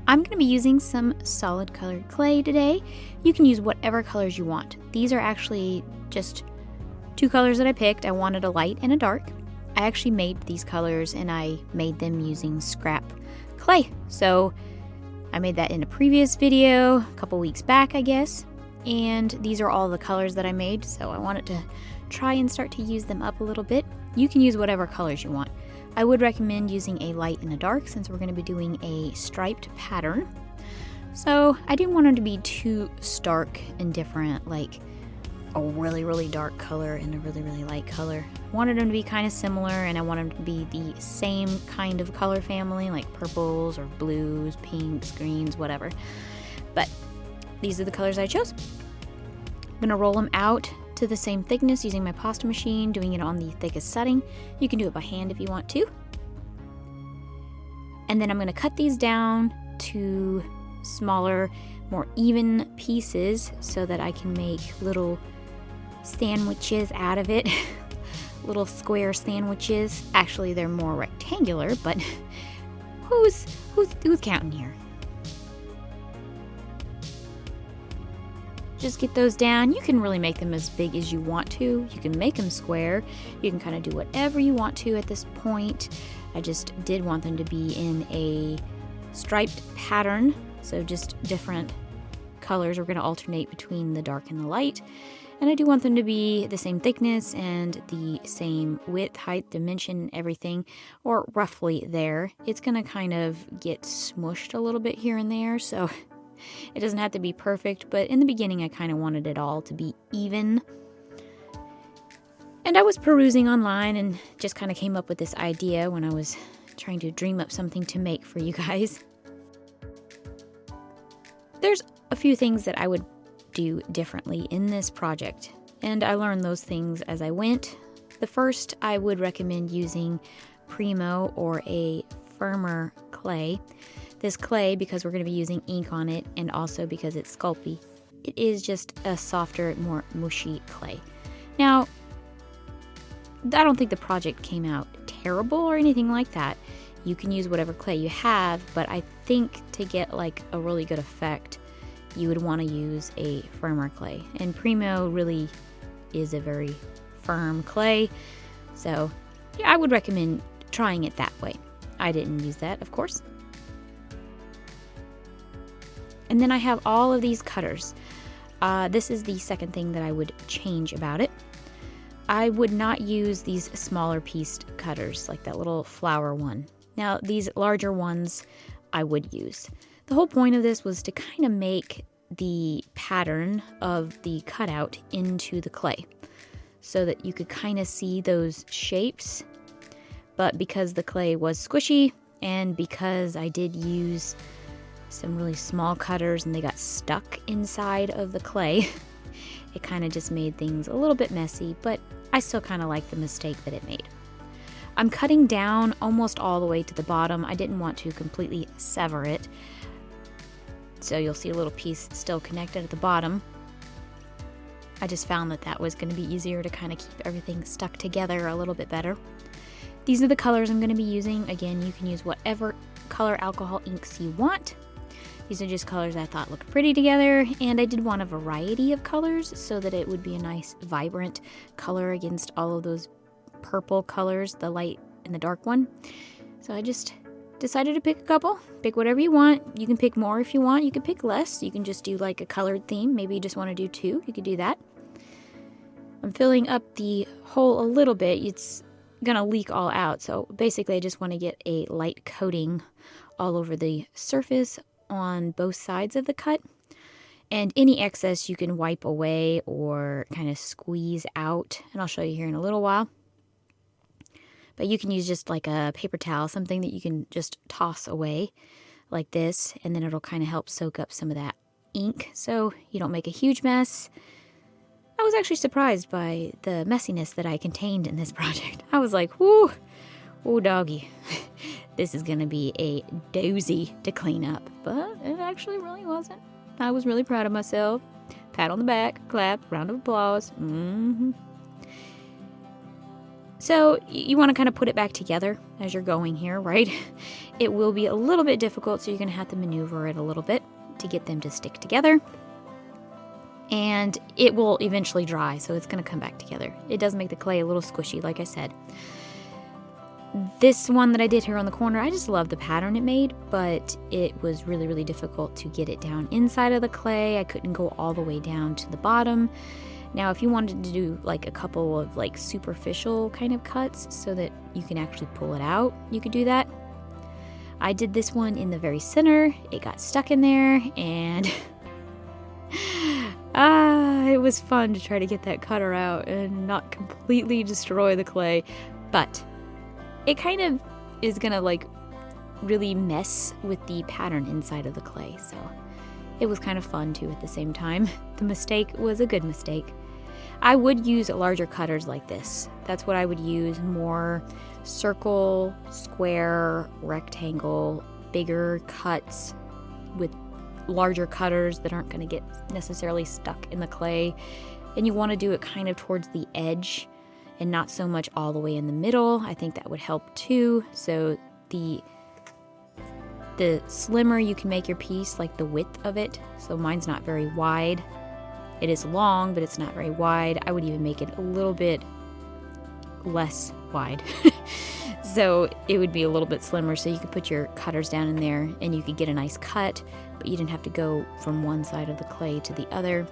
I'm going to be using some solid colored clay today. You can use whatever colors you want. These are actually just two colors that I picked. I wanted a light and a dark. I actually made these colors and I made them using scrap clay. So I made that in a previous video a couple weeks back, I guess. And these are all the colors that I made, so I wanted to try and start to use them up a little bit. You can use whatever colors you want. I would recommend using a light and a dark since we're going to be doing a striped pattern. So I didn't want them to be too stark and different, like a really, really dark color and a really, really light color. I wanted them to be kind of similar, and I wanted them to be the same kind of color family, like purples or blues, pinks, greens, whatever. But these are the colors I chose. I'm going to roll them out to the same thickness using my pasta machine, doing it on the thickest setting. You can do it by hand if you want to. And then I'm going to cut these down to smaller, more even pieces so that I can make little sandwiches out of it. Little square sandwiches. Actually, they're more rectangular, but who's counting here? Just get those down. You can really make them as big as you want to. You can make them square. You can kind of do whatever you want to at this point. I just did want them to be in a striped pattern, so just different colors. We're going to alternate between the dark and the light. And I do want them to be the same thickness and the same width, height, dimension, everything, or roughly there. It's going to kind of get smushed a little bit here and there, so it doesn't have to be perfect, but in the beginning I kind of wanted it all to be even. And I was perusing online and just kind of came up with this idea when I was trying to dream up something to make for you guys. There's a few things that I would do differently in this project, and I learned those things as I went. The first, I would recommend using Premo or a firmer clay. This clay, because we're going to be using ink on it, and also because it's sculpey, it is just a softer, more mushy clay. Now, I don't think the project came out terrible or anything like that. You can use whatever clay you have, but I think to get like a really good effect, you would want to use a firmer clay. And Premo really is a very firm clay, so yeah, I would recommend trying it that way. I didn't use that, of course. And then I have all of these cutters. This is the second thing that I would change about it. I would not use these smaller pieced cutters, like that little flower one. Now, these larger ones I would use. The whole point of this was to kind of make the pattern of the cutout into the clay so that you could kind of see those shapes. But because the clay was squishy and because I did use some really small cutters and they got stuck inside of the clay, it kind of just made things a little bit messy, but I still kind of like the mistake that it made. I'm cutting down almost all the way to the bottom. I didn't want to completely sever it, so you'll see a little piece still connected at the bottom. I just found that that was going to be easier to kind of keep everything stuck together a little bit better. These are the colors I'm going to be using. Again, you can use whatever color alcohol inks you want. These are just colors I thought looked pretty together, and I did want a variety of colors so that it would be a nice vibrant color against all of those purple colors, the light and the dark one. So I just decided to pick a couple. Pick whatever you want. You can pick more if you want. You can pick less. You can just do like a colored theme. Maybe you just want to do two. You could do that. I'm filling up the hole a little bit. It's gonna leak all out. So basically I just want to get a light coating all over the surface on both sides of the cut, and any excess you can wipe away or kind of squeeze out, and I'll show you here in a little while. But you can use just like a paper towel, something that you can just toss away like this, and then it'll kind of help soak up some of that ink so you don't make a huge mess. I was actually surprised by the messiness that I contained in this project. I was like, whoo, oh doggy. This is going to be a doozy to clean up, but it actually really wasn't. I was really proud of myself. Pat on the back, clap, round of applause. So you want to kind of put it back together as you're going here, right? It will be a little bit difficult, so you're going to have to maneuver it a little bit to get them to stick together. And it will eventually dry, so it's going to come back together. It does make the clay a little squishy, like I said. This one that I did here on the corner, I just love the pattern it made, but it was really, really difficult to get it down inside of the clay. I couldn't go all the way down to the bottom. Now, if you wanted to do like a couple of like superficial kind of cuts so that you can actually pull it out, you could do that. I did this one in the very center. It got stuck in there, and it was fun to try to get that cutter out and not completely destroy the clay, but it kind of is gonna like really mess with the pattern inside of the clay, so it was kind of fun too at the same time. The mistake was a good mistake. I would use larger cutters like this. That's what I would use, more circle, square, rectangle, bigger cuts with larger cutters that aren't going to get necessarily stuck in the clay. And you want to do it kind of towards the edge and not so much all the way in the middle. I think that would help too. So the slimmer you can make your piece, like the width of it. So mine's not very wide. It is long, but it's not very wide. I would even make it a little bit less wide. So it would be a little bit slimmer, so you could put your cutters down in there and you could get a nice cut, but you didn't have to go from one side of the clay to the other.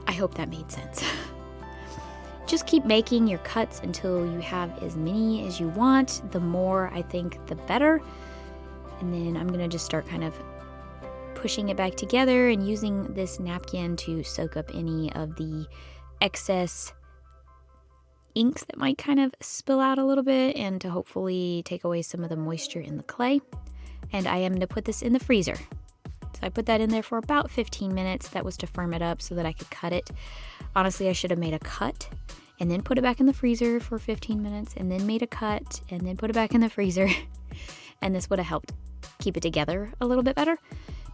I hope that made sense. Just keep making your cuts until you have as many as you want. The more, I think, the better. And then I'm gonna just start kind of pushing it back together and using this napkin to soak up any of the excess inks that might kind of spill out a little bit, and to hopefully take away some of the moisture in the clay. And I am going to put this in the freezer. So I put that in there for about 15 minutes. That was to firm it up so that I could cut it. Honestly, I should have made a cut and then put it back in the freezer for 15 minutes and then made a cut and then put it back in the freezer. And this would have helped keep it together a little bit better,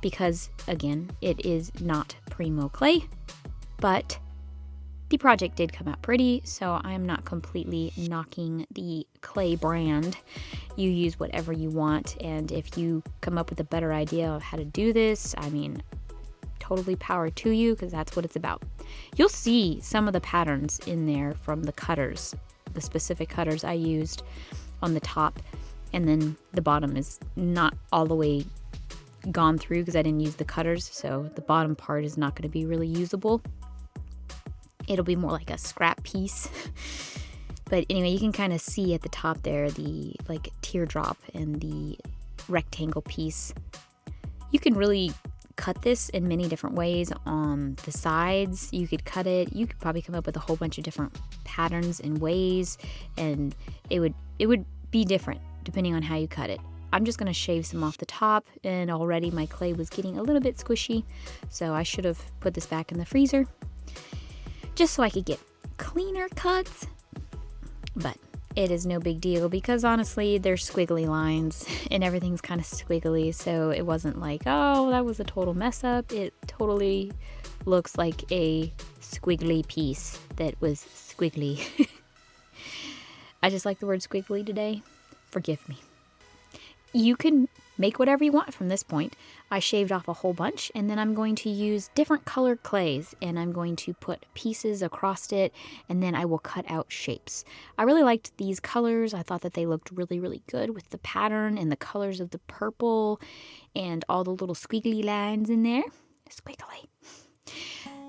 because again, it is not Premo clay, but the project did come out pretty, so I'm not completely knocking the clay brand. You use whatever you want, and if you come up with a better idea of how to do this, I mean, totally power to you, because that's what it's about. You'll see some of the patterns in there from the cutters, the specific cutters I used on the top, and then the bottom is not all the way gone through because I didn't use the cutters, so the bottom part is not going to be really usable. It'll be more like a scrap piece. But anyway, you can kind of see at the top there the like teardrop and the rectangle piece. You can really cut this in many different ways on the sides. You could cut it. You could probably come up with a whole bunch of different patterns and ways, and it would be different depending on how you cut it. I'm just going to shave some off the top, and already my clay was getting a little bit squishy, so I should have put this back in the freezer just so I could get cleaner cuts. But it is no big deal, because honestly, there's squiggly lines and everything's kind of squiggly, so it wasn't like, oh, that was a total mess up. It totally looks like a squiggly piece that was squiggly. I just like the word squiggly today. Forgive me. You can make whatever you want from this point. I shaved off a whole bunch, and then I'm going to use different colored clays, and I'm going to put pieces across it, and then I will cut out shapes. I really liked these colors. I thought that they looked really, really good with the pattern and the colors of the purple and all the little squiggly lines in there. Squiggly.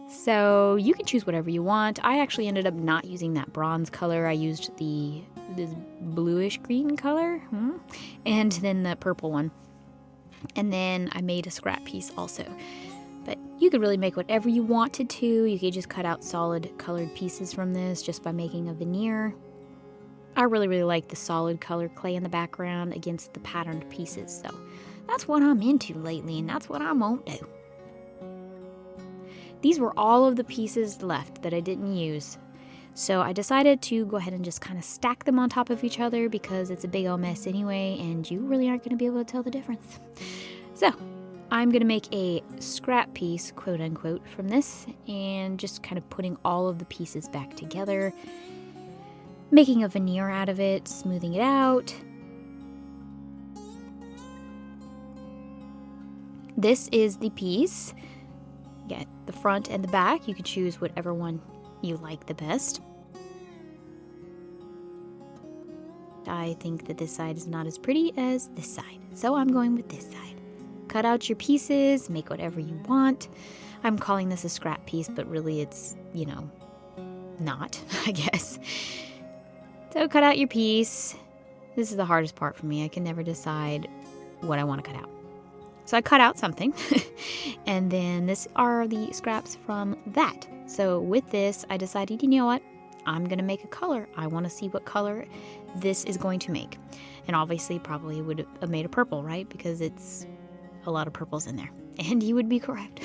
So you can choose whatever you want. I actually ended up not using that bronze color. I used this bluish green color, and then the purple one. And then I made a scrap piece also. But you could really make whatever you wanted to. You could just cut out solid colored pieces from this just by making a veneer. I really, really like the solid colored clay in the background against the patterned pieces. So that's what I'm into lately, and that's what I won't do. These were all of the pieces left that I didn't use. So I decided to go ahead and just kind of stack them on top of each other, because it's a big old mess anyway, and you really aren't going to be able to tell the difference. So I'm going to make a scrap piece, quote unquote, from this, and just kind of putting all of the pieces back together, making a veneer out of it, smoothing it out. This is the piece. Get the front and the back. You can choose whatever one you like the best. I think that this side is not as pretty as this side, so I'm going with this side. Cut out your pieces, make whatever you want. I'm calling this a scrap piece, but really it's, you know, not, I guess. So cut out your piece. This is the hardest part for me. I can never decide what I want to cut out. So I cut out something, and then this are the scraps from that. So with this, I decided, you know what? I'm going to make a color. I want to see what color this is going to make. And obviously probably would have made a purple, right? Because it's a lot of purples in there. And you would be correct.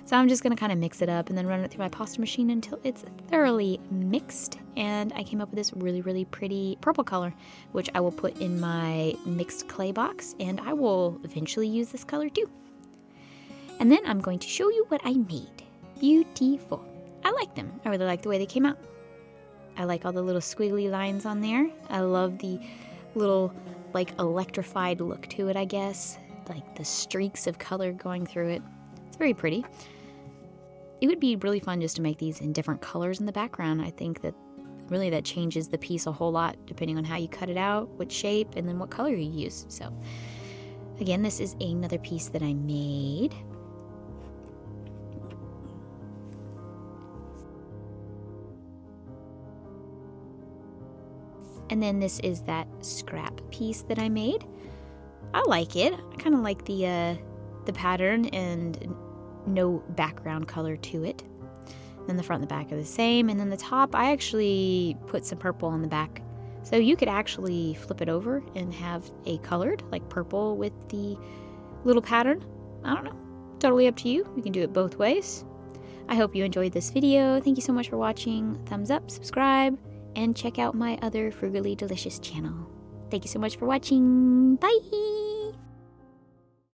So I'm just going to kind of mix it up and then run it through my pasta machine until it's thoroughly mixed. And I came up with this really, really pretty purple color, which I will put in my mixed clay box. And I will eventually use this color too. And then I'm going to show you what I made. Beautiful. I like them. I really like the way they came out. I like all the little squiggly lines on there. I love the little, like, electrified look to it, I guess. Like the streaks of color going through it. It's very pretty. It would be really fun just to make these in different colors in the background. I think that really that changes the piece a whole lot depending on how you cut it out, what shape, and then what color you use. So again, this is another piece that I made. And then this is that scrap piece that I made. I like it. I kind of like the pattern and no background color to it. Then the front and the back are the same. And then the top, I actually put some purple on the back. So you could actually flip it over and have a colored, like purple with the little pattern. I don't know. Totally up to you. You can do it both ways. I hope you enjoyed this video. Thank you so much for watching. Thumbs up, subscribe, and check out my other Frugally Delicious channel. Thank you so much for watching. Bye!